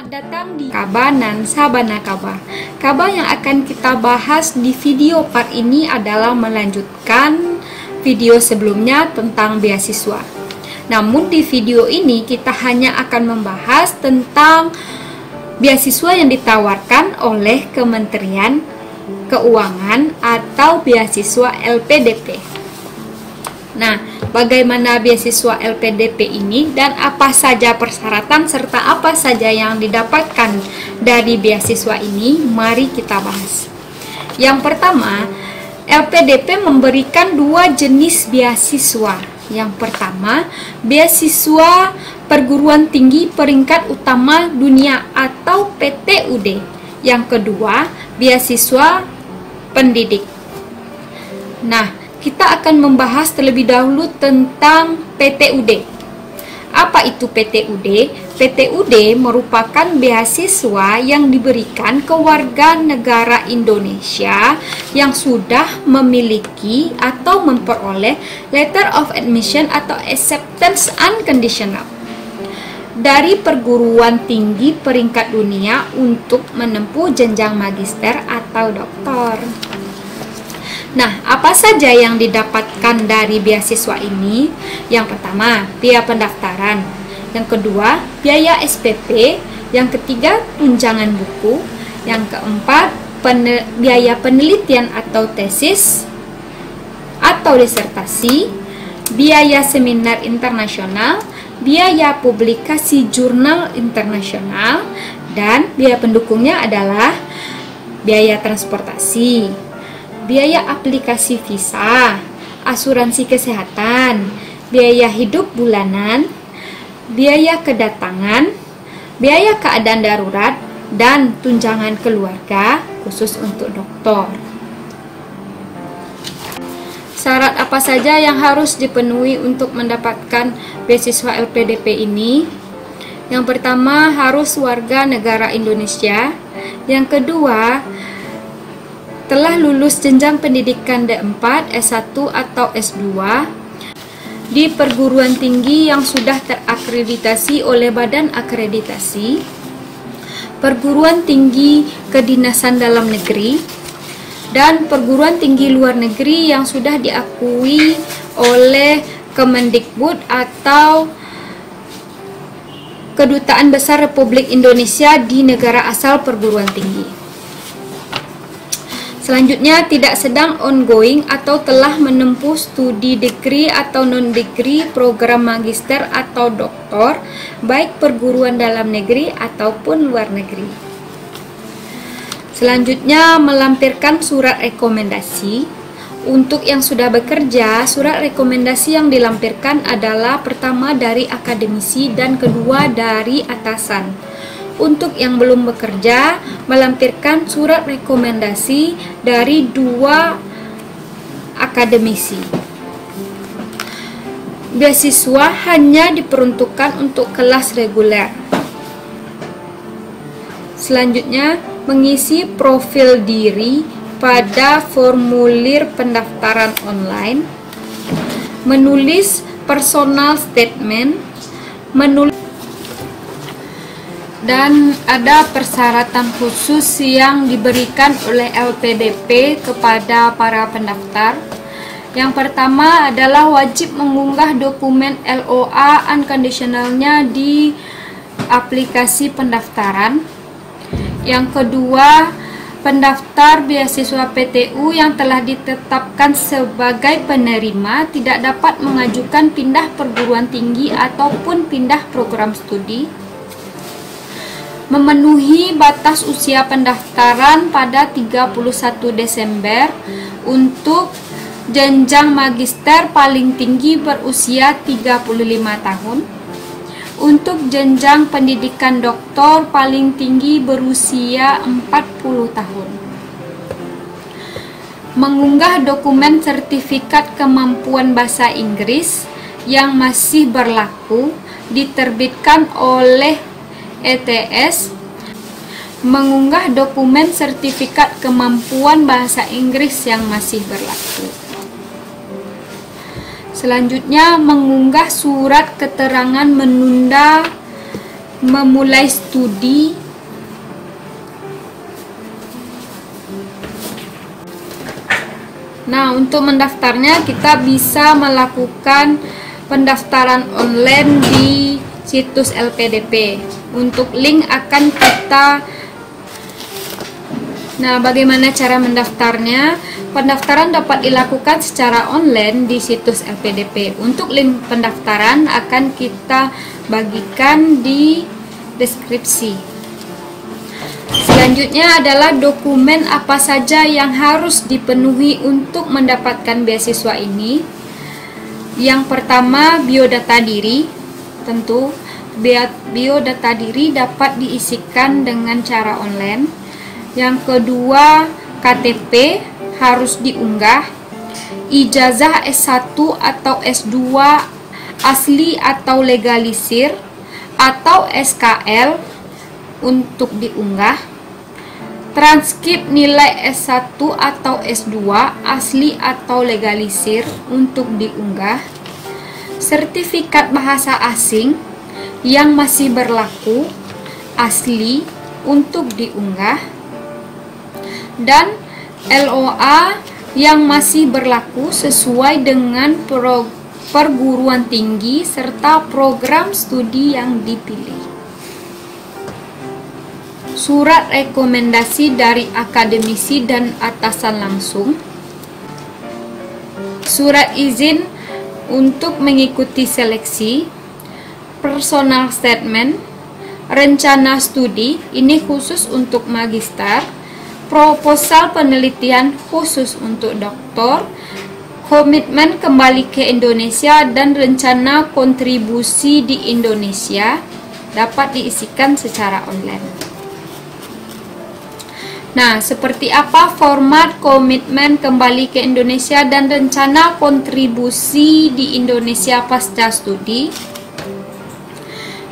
Selamat datang di Kaba nan Sabana Kaba. Kaba yang akan kita bahas di video part ini adalah melanjutkan video sebelumnya tentang beasiswa. Namun di video ini kita hanya akan membahas tentang beasiswa yang ditawarkan oleh Kementerian Keuangan atau beasiswa LPDP. Nah, bagaimana beasiswa LPDP ini dan apa saja persyaratan serta apa saja yang didapatkan dari beasiswa ini, mari kita bahas. Yang pertama, LPDP memberikan dua jenis beasiswa. Yang pertama, beasiswa perguruan tinggi peringkat utama dunia atau PTUD. Yang kedua, beasiswa pendidik. Nah, kita akan membahas terlebih dahulu tentang PTUD. Apa itu PTUD? PTUD merupakan beasiswa yang diberikan ke warga negara Indonesia yang sudah memiliki atau memperoleh Letter of Admission atau Acceptance Unconditional dari perguruan tinggi peringkat dunia untuk menempuh jenjang magister atau doktor. Nah, apa saja yang didapatkan dari beasiswa ini? Yang pertama, biaya pendaftaran. Yang kedua, biaya SPP. Yang ketiga, tunjangan buku. Yang keempat, biaya penelitian atau tesis atau disertasi, biaya seminar internasional, biaya publikasi jurnal internasional, dan biaya pendukungnya adalah biaya transportasi, biaya aplikasi visa, asuransi kesehatan, biaya hidup bulanan, biaya kedatangan, biaya keadaan darurat, dan tunjangan keluarga khusus untuk doktor. Syarat apa saja yang harus dipenuhi untuk mendapatkan beasiswa LPDP ini? Yang pertama, harus warga negara Indonesia. Yang kedua, telah lulus jenjang pendidikan D4, S1 atau S2 di perguruan tinggi yang sudah terakreditasi oleh Badan Akreditasi, perguruan tinggi kedinasan dalam negeri, dan perguruan tinggi luar negeri yang sudah diakui oleh Kemendikbud atau Kedutaan Besar Republik Indonesia di negara asal perguruan tinggi. Selanjutnya, tidak sedang ongoing atau telah menempuh studi degree atau non-degree, program magister atau doktor, baik perguruan dalam negeri ataupun luar negeri. Selanjutnya, melampirkan surat rekomendasi. Untuk yang sudah bekerja, surat rekomendasi yang dilampirkan adalah pertama dari akademisi dan kedua dari atasan. Untuk yang belum bekerja, melampirkan surat rekomendasi dari dua akademisi. Beasiswa hanya diperuntukkan untuk kelas reguler. Selanjutnya, mengisi profil diri pada formulir pendaftaran online, menulis personal statement, dan ada persyaratan khusus yang diberikan oleh LPDP kepada para pendaftar. Yang pertama adalah wajib mengunggah dokumen LOA unconditionalnya di aplikasi pendaftaran. Yang kedua, pendaftar beasiswa PTU yang telah ditetapkan sebagai penerima tidak dapat mengajukan pindah perguruan tinggi ataupun pindah program studi. Memenuhi batas usia pendaftaran pada 31 Desember untuk jenjang magister paling tinggi berusia 35 tahun, untuk jenjang pendidikan doktor paling tinggi berusia 40 tahun. Mengunggah dokumen sertifikat kemampuan bahasa Inggris yang masih berlaku diterbitkan oleh ETS, mengunggah dokumen sertifikat kemampuan bahasa Inggris yang masih berlaku. Selanjutnya, mengunggah surat keterangan menunda memulai studi Nah, untuk mendaftarnya kita bisa melakukan pendaftaran online di situs LPDP. Untuk link akan bagaimana cara mendaftarnya? Pendaftaran dapat dilakukan secara online di situs LPDP. Untuk link pendaftaran akan kita bagikan di deskripsi. Selanjutnya adalah dokumen apa saja yang harus dipenuhi untuk mendapatkan beasiswa ini. Yang pertama, biodata diri. Tentu, biodata diri dapat diisikan dengan cara online. Yang kedua, KTP harus diunggah. Ijazah S1 atau S2 asli atau legalisir atau SKL untuk diunggah. Transkrip nilai S1 atau S2 asli atau legalisir untuk diunggah. Sertifikat bahasa asing yang masih berlaku asli untuk diunggah. Dan LOA yang masih berlaku sesuai dengan perguruan tinggi serta program studi yang dipilih. Surat rekomendasi dari akademisi dan atasan langsung. Surat izin untuk mengikuti seleksi. Personal statement. Rencana studi, ini khusus untuk magister. Proposal penelitian khusus untuk doktor. Komitmen kembali ke Indonesia dan rencana kontribusi di Indonesia dapat diisikan secara online. Nah, seperti apa format komitmen kembali ke Indonesia dan rencana kontribusi di Indonesia pasca studi?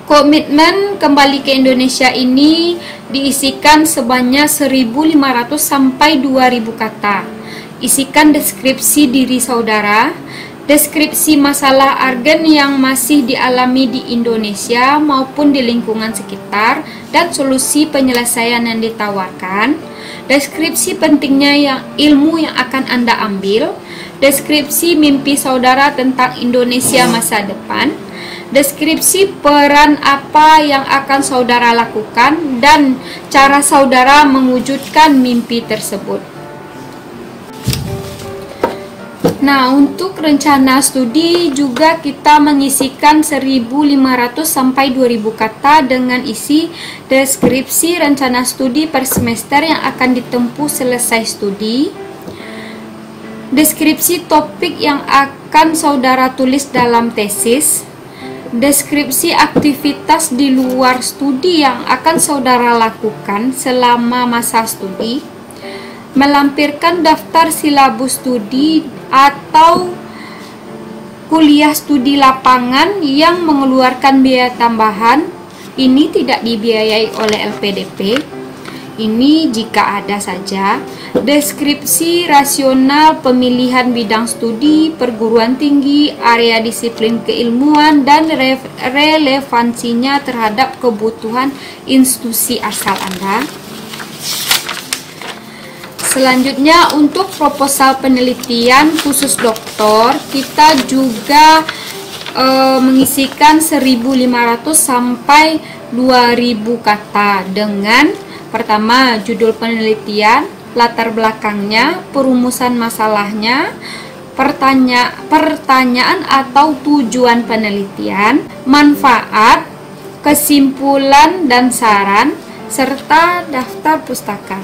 Komitmen kembali ke Indonesia ini diisikan sebanyak 1.500 sampai 2.000 kata. Isikan deskripsi diri saudara, deskripsi masalah argen yang masih dialami di Indonesia maupun di lingkungan sekitar, dan solusi penyelesaian yang ditawarkan. Deskripsi pentingnya ilmu yang akan Anda ambil. Deskripsi mimpi saudara tentang Indonesia masa depan. Deskripsi peran apa yang akan saudara lakukan dan cara saudara mewujudkan mimpi tersebut. Nah, untuk rencana studi juga kita mengisikan 1.500 sampai 2.000 kata dengan isi deskripsi rencana studi per semester yang akan ditempuh selesai studi. Deskripsi topik yang akan saudara tulis dalam tesis. Deskripsi aktivitas di luar studi yang akan saudara lakukan selama masa studi. Melampirkan daftar silabus studi atau kuliah studi lapangan yang mengeluarkan biaya tambahan. Ini tidak dibiayai oleh LPDP. Ini jika ada saja. Deskripsi rasional pemilihan bidang studi, perguruan tinggi, area disiplin keilmuan, dan relevansinya terhadap kebutuhan institusi asal Anda. Selanjutnya, untuk proposal penelitian khusus doktor, kita juga mengisikan 1.500 sampai 2.000 kata dengan pertama, judul penelitian, latar belakangnya, perumusan masalahnya, pertanyaan atau tujuan penelitian, manfaat, kesimpulan dan saran, serta daftar pustaka.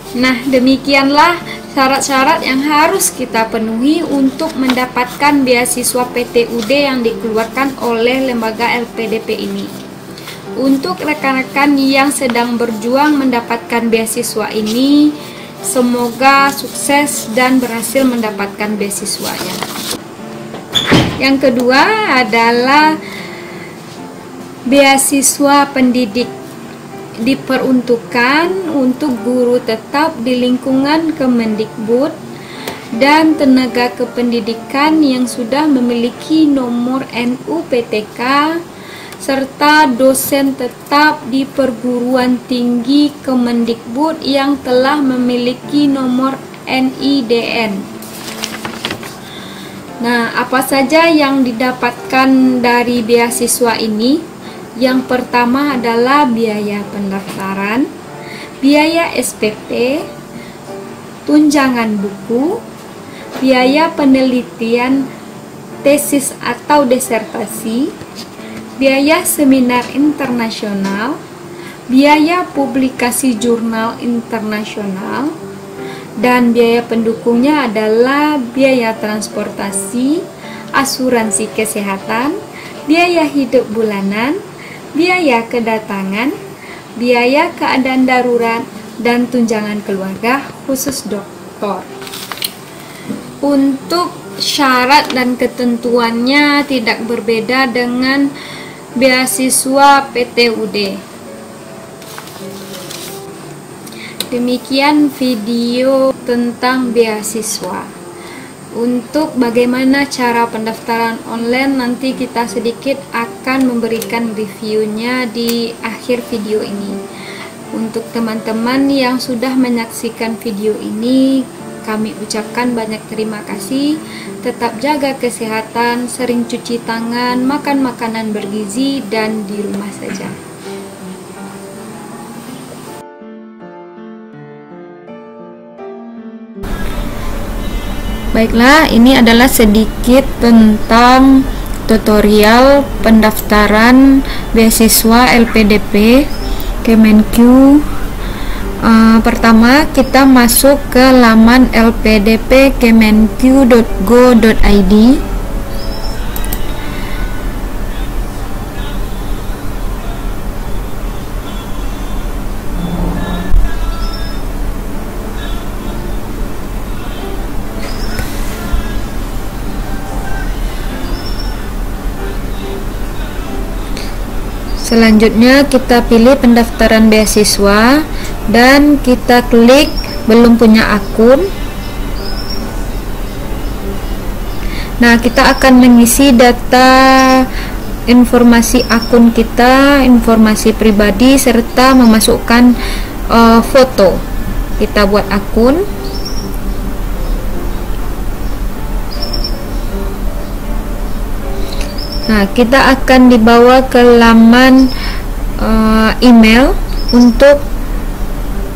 Nah, demikianlah syarat-syarat yang harus kita penuhi untuk mendapatkan beasiswa PTUD yang dikeluarkan oleh lembaga LPDP ini. Untuk rekan-rekan yang sedang berjuang mendapatkan beasiswa ini, semoga sukses dan berhasil mendapatkan beasiswanya. Yang kedua adalah beasiswa pendidik. Diperuntukkan untuk guru tetap di lingkungan Kemendikbud dan tenaga kependidikan yang sudah memiliki nomor NUPTK serta dosen tetap di perguruan tinggi Kemendikbud yang telah memiliki nomor NIDN. Nah, apa saja yang didapatkan dari beasiswa ini? Yang pertama adalah biaya pendaftaran, biaya SPP, tunjangan buku, biaya penelitian tesis atau disertasi, biaya seminar internasional, biaya publikasi jurnal internasional, dan biaya pendukungnya adalah biaya transportasi, asuransi kesehatan, biaya hidup bulanan, biaya kedatangan, biaya keadaan darurat, dan tunjangan keluarga khusus doktor. Untuk syarat dan ketentuannya tidak berbeda dengan beasiswa PTUD. Demikian video tentang beasiswa. Untuk bagaimana cara pendaftaran online, nanti kita sedikit akan memberikan reviewnya di akhir video ini. Untuk teman-teman yang sudah menyaksikan video ini, kami ucapkan banyak terima kasih. Tetap jaga kesehatan, sering cuci tangan, makan makanan bergizi, dan di rumah saja. Baiklah, ini adalah sedikit tentang tutorial pendaftaran beasiswa LPDP Kemenq. Pertama, kita masuk ke laman lpdpkemenq.go.id. Selanjutnya kita pilih pendaftaran beasiswa dan kita klik belum punya akun. Nah, kita akan mengisi data informasi akun kita, informasi pribadi, serta memasukkan foto. Kita buat akun. Nah, kita akan dibawa ke laman email untuk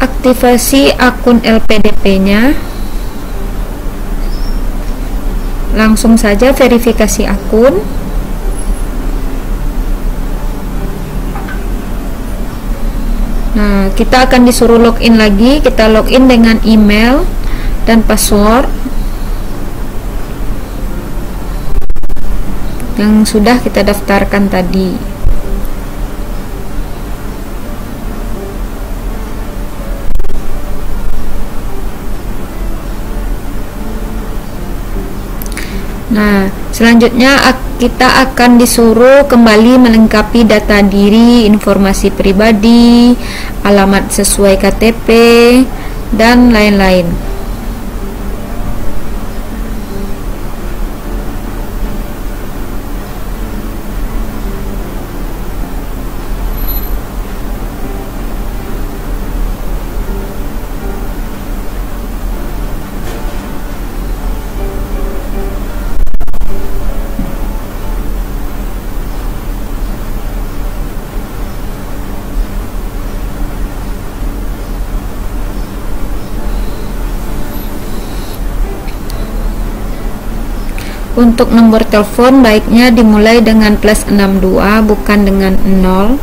aktivasi akun LPDP-nya. Langsung saja verifikasi akun. Nah, kita akan disuruh login lagi. Kita login dengan email dan password yang sudah kita daftarkan tadi. Nah, selanjutnya kita akan disuruh kembali melengkapi data diri, informasi pribadi, alamat sesuai KTP, dan lain-lain. Untuk nomor telepon baiknya dimulai dengan +62 bukan dengan 0.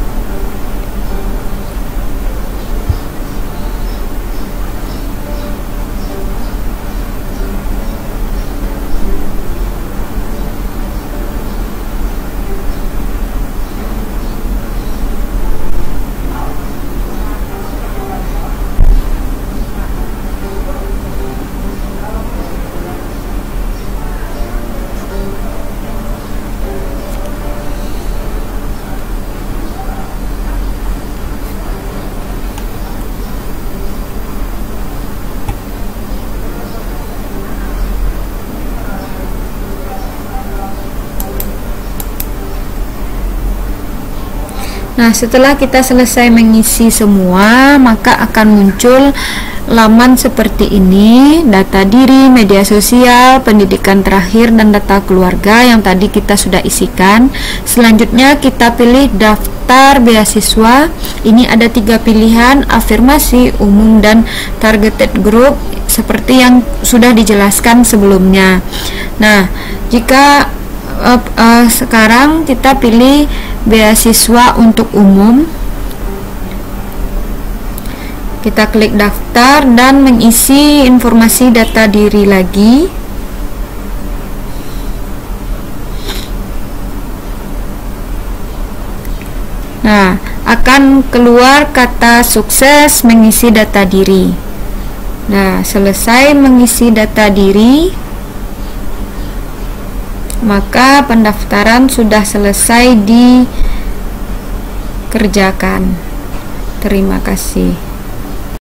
Nah, setelah kita selesai mengisi semua, maka akan muncul laman seperti ini: data diri, media sosial, pendidikan terakhir, dan data keluarga yang tadi kita sudah isikan. Selanjutnya kita pilih daftar beasiswa. Ini ada 3 pilihan: afirmasi, umum, dan targeted group, seperti yang sudah dijelaskan sebelumnya. Nah, jika sekarang kita pilih beasiswa untuk umum, kita klik daftar dan mengisi informasi data diri lagi. Nah, akan keluar kata sukses mengisi data diri. Nah, selesai mengisi data diri, maka pendaftaran sudah selesai dikerjakan. Terima kasih.